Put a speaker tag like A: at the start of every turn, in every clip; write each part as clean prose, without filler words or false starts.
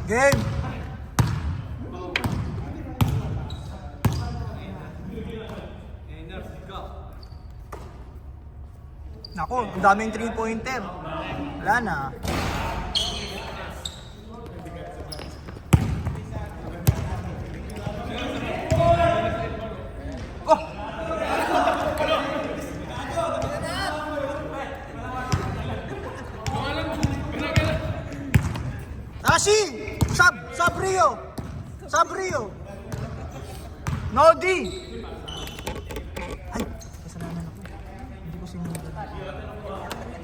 A: Game! Naku, ang daming 3-pointer. Wala na. Oh! Tashi! Sub Rio! Sub Rio! Nodi! Ay, kasalanan ako. Hindi ko sinunod.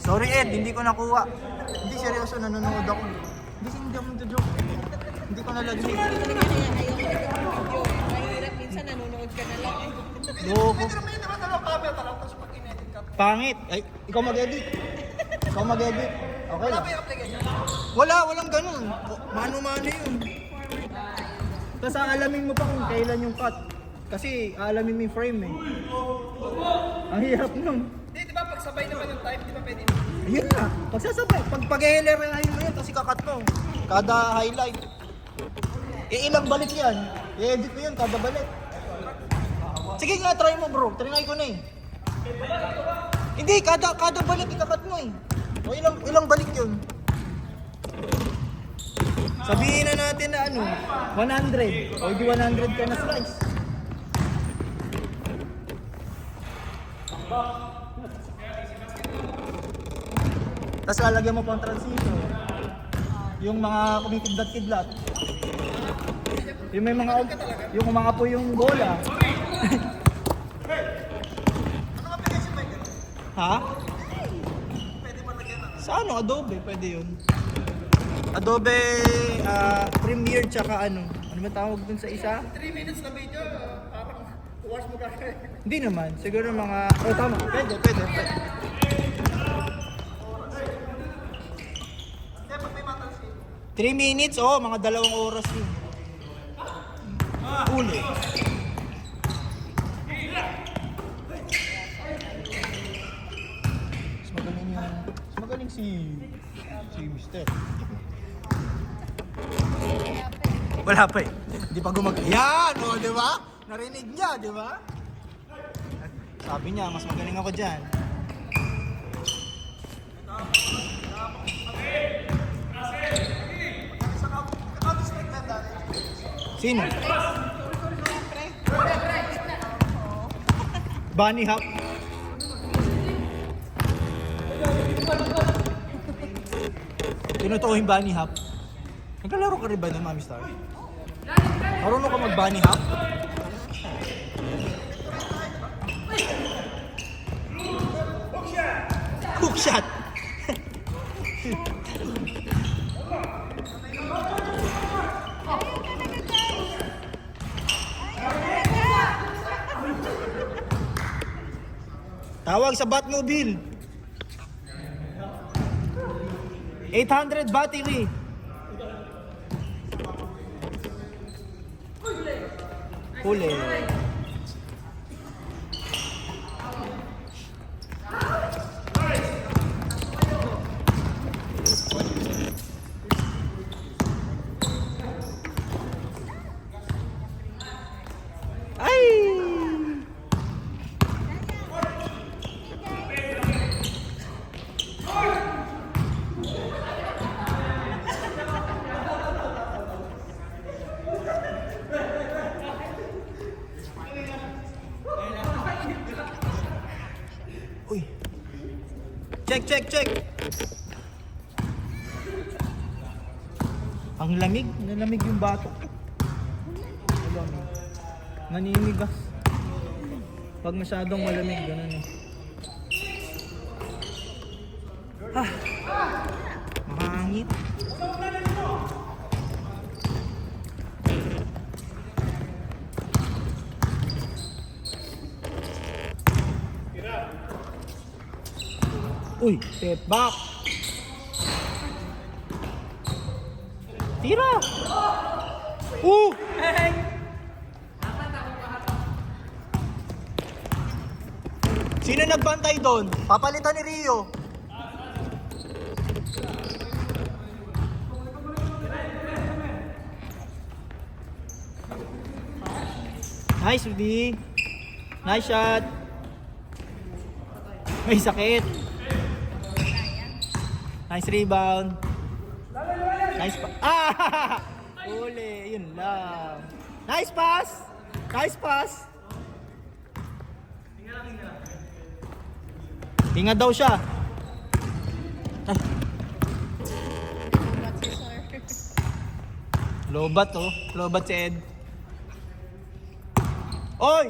A: Sorry Ed, hindi ko nakuha. Hindi, seryoso, nanonood ako. Hindi ako nagjo-joke. Hindi ko nalagay.
B: Ayaw ko video. Mahirap, minsan nanonood ka na lang.
A: Loko. Pangit. Ay, ikaw mag-edit. Ikaw mag-edit. Okay lang. Walang ganun. Mano-mano yun. Tapos aalamin mo pa kung kailan yung cut. Kasi aalamin mo yung frame eh. Ang hirap nun.
C: Hindi, di ba pagsabay naman yung time, di ba pwede?
A: Ayun na. Pagsasabay. Pag-hilerahin mo yun, tapos ikakat mo. Kada highlight. Ilang balik yan. I-edit mo yun, kada balik. Sige nga, try mo bro. Try ko na eh. Hindi, kada balik ikakat mo eh. O ilang balik yun. Sabihin na natin na ano, 100. O di 100 ka na slice. Tapos lalagyan mo pang transition. Yung mga kumikidlat-kidlat. Yung may mga yung umangapo yung bola. Ha? Sa ano? Adobe, pwede yun. Adobe Premiere tsaka ano. Ano ba tawag dun sa isa?
C: 3 minutes na video, parang watch mo kaya.
A: Hindi naman. Siguro mga... Oh, tama. Pwede. 3 minutes, oh, mga 2 oras yun. Uli. Mas magaling si Mister. Wala pa eh. Hindi pa Yan, oh, di ba? Narinig niya, di ba? Sabi niya, mas magaling ako dyan. Sino? Bunny Hop. Tinutukoy yung Bunny Hop. Nagkalaro ka rin ba ng Mami Star? Marunong ka mag-Bunny Hop? Hook shot! Tawag sa Batmobile. 800 battery. Huli. Uy. Check. Ang lamig. Nalamig yung batok. Malamig. Naninigas. Pag masyadong malamig, ganun eh. Mahangit. Uy, step back. Tira. Sino nagbantay doon? Papalitan ni Rio. Nice, Rudy. Nice shot. May sakit. Nice rebound. Nice pa. Ah! Uli, yun lang. Nice pass. Nice pass. Hinga daw siya. Ay,
B: What's your sir?
A: lobat oh. Lobat si Ed. Oy!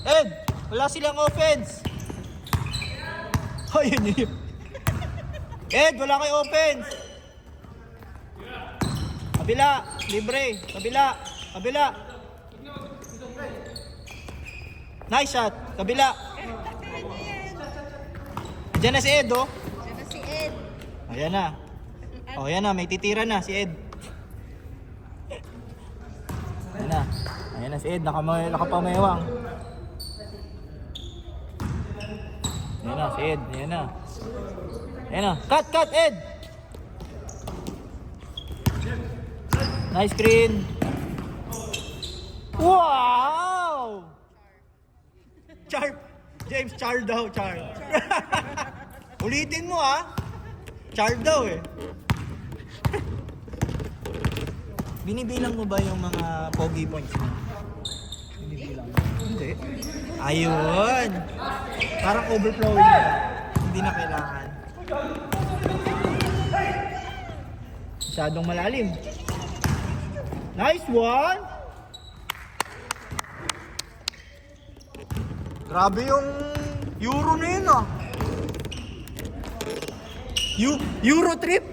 A: Ed! Wala silang offense. Ay, yun yun. Ed, wala kayo offense. Kabila, libre. Kabila, kabila. Nice shot. Kabila. Diyan na si Ed, oh.
B: Diyan na si Ed.
A: Ayan na. Oh, ayan na. May titira na si Ed. Ayan na. Ayan na si Ed. Nakapamewang. Ayan na si Ed. Ayan na. Ayan na. Cut, cut, Ed! Nice screen. Wow! Char. James, char daw, char. Ulitin mo ah. Char daw eh. Binibilang mo ba yung mga pogi points mo? Binibilang mo? Hindi. Ayun. Parang overflowing na. Hindi na kailangan. Masyadong malalim. Nice one! Grabe yung Euro na yun ah. Euro trip?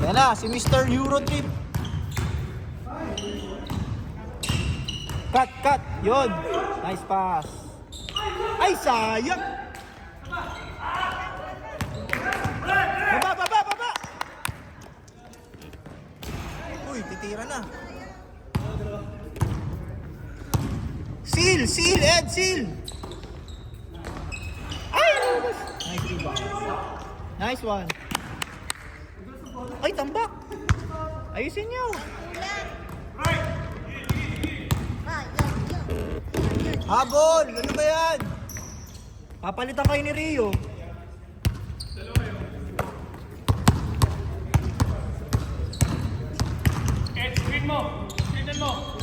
A: Yan na, si Mr. Euro trip. Cut, cut. Yun. Nice pass. Ay, sayang. Baba, baba, baba. Uy, titira na. Seal, seal, Ed, seal. Ay! Nice rebound. Nice one. Ay, tambak. Ayusin nyo. Habol! Ano ba yan? Papalitan kayo ni Rio.
C: Ed, screen mo. Screenan mo.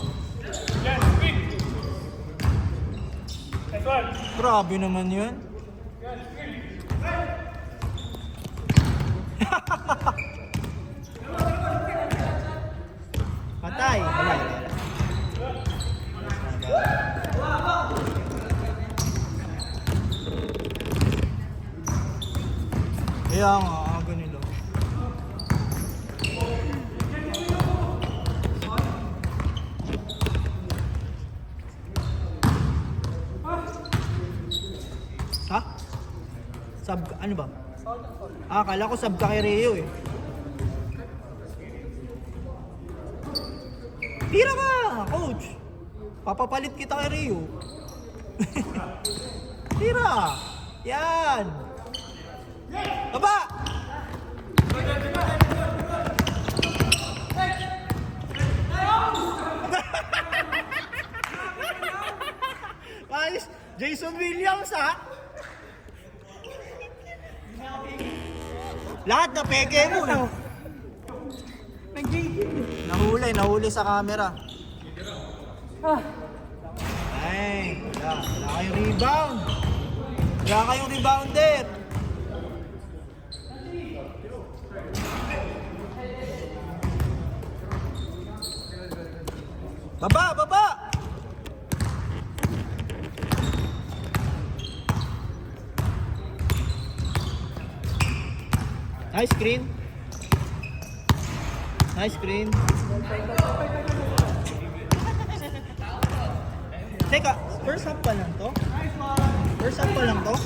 C: Yan, screen. Nice one.
A: Grabe naman yun. Patay. Wala, wala. Kaya nga, ganito. Ha? Sub, ano ba? Ah, akala ko sub ka kay Rio eh. Tira ka, coach. Papapalit kita kay Rio. Tira. Yan. Baba. Ayos. Jason Williams ha. Lahat na peke mo na. Nahuli sa camera. Ay, wala kayong rebound. Wala kayong rebounder. Baba, baba. Nice screen. Nice screen. Teka, first half pa lang to? First half pa lang to?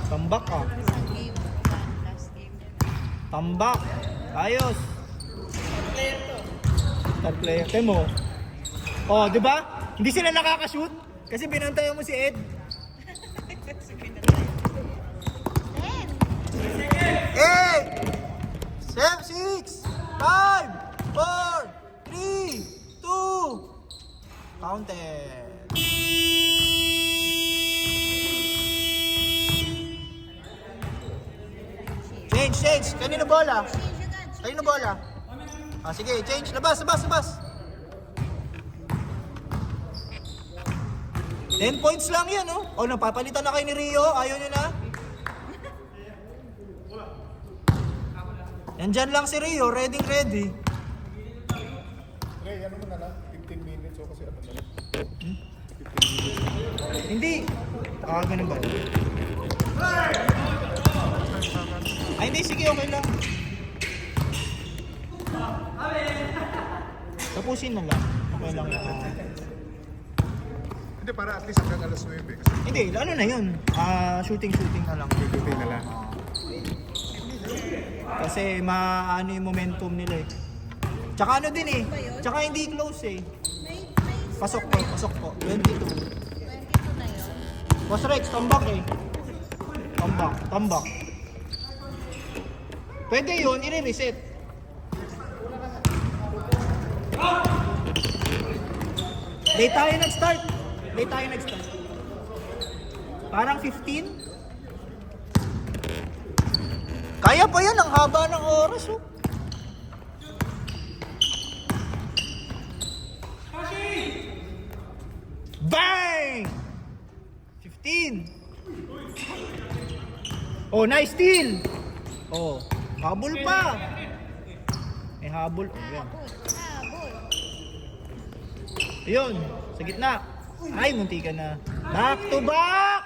A: Tambak ah.
B: Isang game. Last game.
A: Tambak. Ayos. Star player. Kaya mo. Oh, di ba? Hindi sila nakakashoot. Kasi binantayan mo si Ed. 8, 7, 6, 5, 4, Counted. Change. Kanino bola? Kanino bola? Ah, sige, change. Labas. 10 points lang yan, oh. Oh, napapalitan na kayo ni Rio. Ayaw nyo na. Nandyan lang si Rio. Ready.
D: Ray, ano mo na lang? 15 minutes o kasi ano na lang?
A: Hindi. Ah, ganun ba? Ay, hindi. Sige, okay lang. Tapusin na lang. Okay lang yan.
D: Hindi, para at least hanggang alas 9 kasi
A: Hindi, ano na yun? Shooting na lang.
D: tutuloy na lang.
A: Kasi maano yung momentum nila eh. Tsaka ano din eh. Tsaka hindi close eh.
B: May
A: Pasok po. 22.
B: 22 na yun.
A: Boss Rex, tambak eh. Tambak. Pwede yun, i-reset. Late tayo nag-start. Parang 15. Kaya pa yan, ang haba ng oras oh. Bang! 15. Oh, nice steal. Oh, habol pa. May habol. Oh, yan.
B: Habol.
A: Ayun, sa gitna. Ay, munti ka na. Back to back!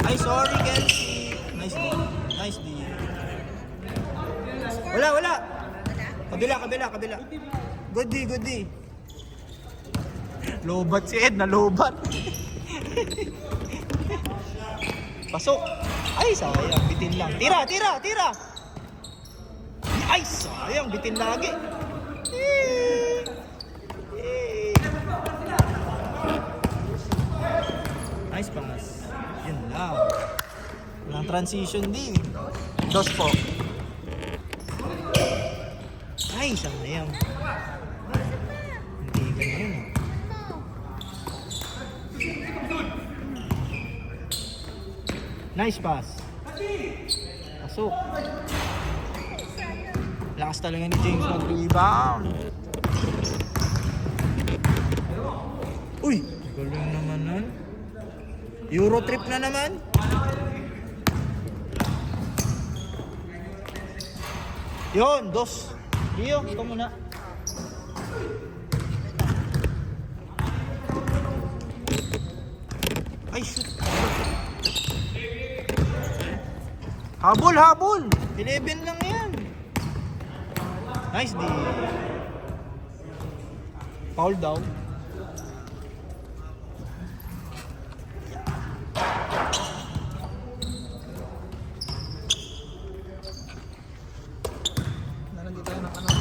A: Ay, sorry, Kelsey. Nice D. Wala. Kabila. Good D. Lobat si Ed, nalobat. Pasok. Ay, sayang, bitin lang. Tira. Ay, sayang, bitin lagi. Nice pass. Yun lang. Walang transition din. Dos po. Ay, sayang. Hindi ka na yun. Nice pass. Pasok. Lakas talaga ni James mag-rebound. Uy! Galing naman nun. Euro trip na naman. Yun, dos. Rio, ito muna. Ay, shoot. Habol. 11 lang yan. Nice D. Foul daw. Nandito tayo ng ano.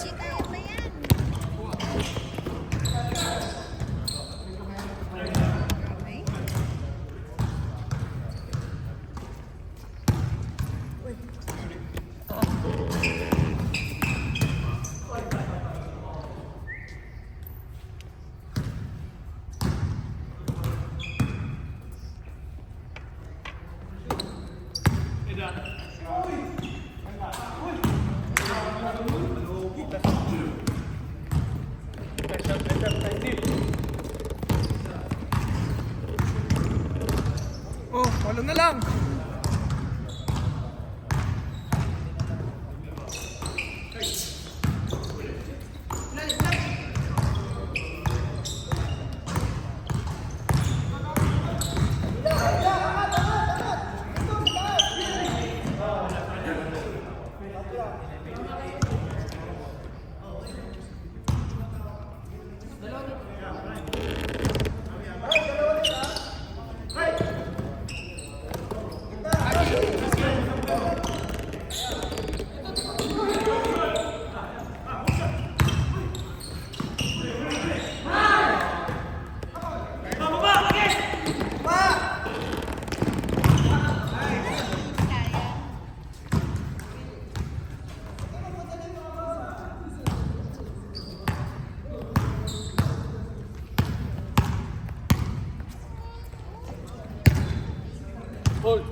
B: Chika, yan na yan. Okay.
C: Oh, wala na lang. Hold.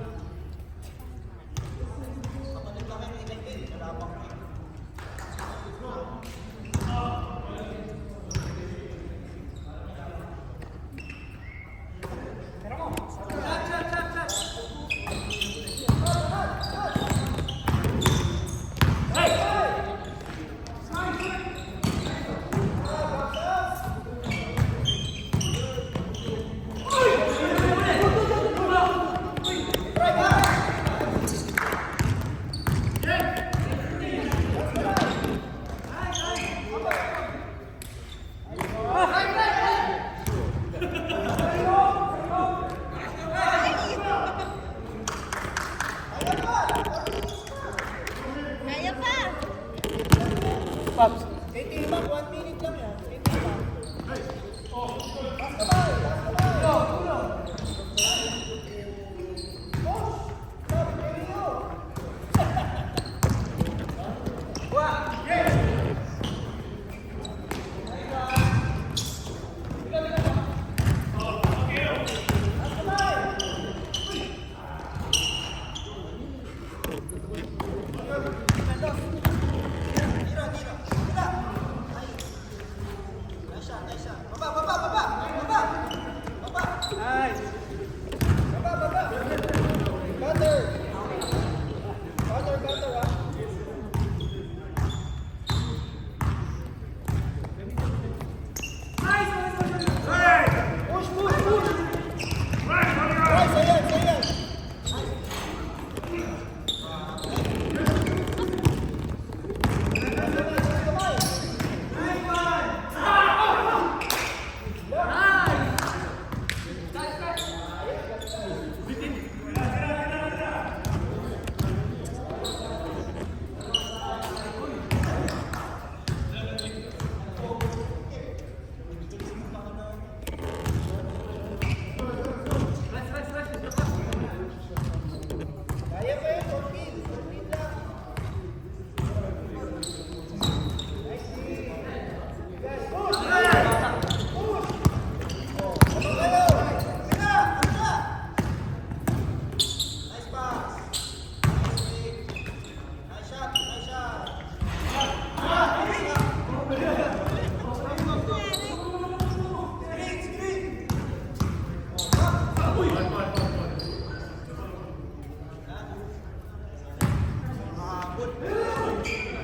B: Kaya pa!
C: Pops.
A: Kay Timak, 1 minute lang yan. Kay Timak.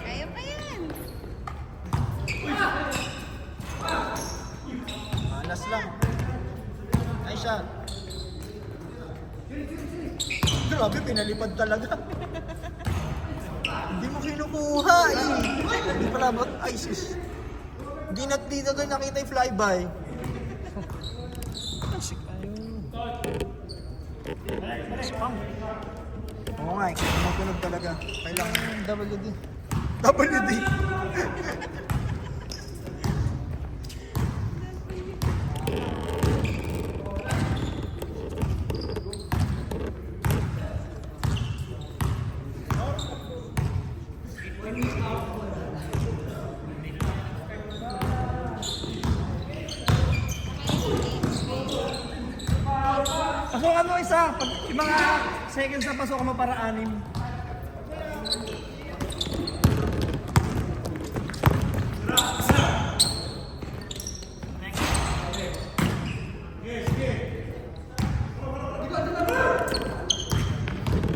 B: Kaya pa yan!
A: Malas lang. Nice shot. Grabe, pinalipad talaga. Hindi mo kinukuha eh. Hindi pala ba? Ay, sis. Hindi na dito doon nakita yung flyby. Asik, ayun. Spam. Oo nga, kumukunog talaga. Kailangan WD. WD. Pasukan mo isa. Pag yung mga seconds na pasukan mo para 6.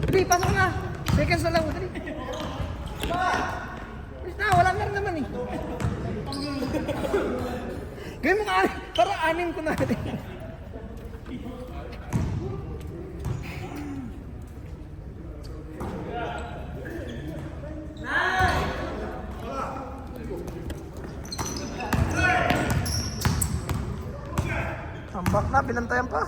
A: Dali, pasok na. Seconds na lang. Dali. Na, wala na rin naman eh. Gawin mo ka, para 6 ko na. Tambak na, pinantayan pa.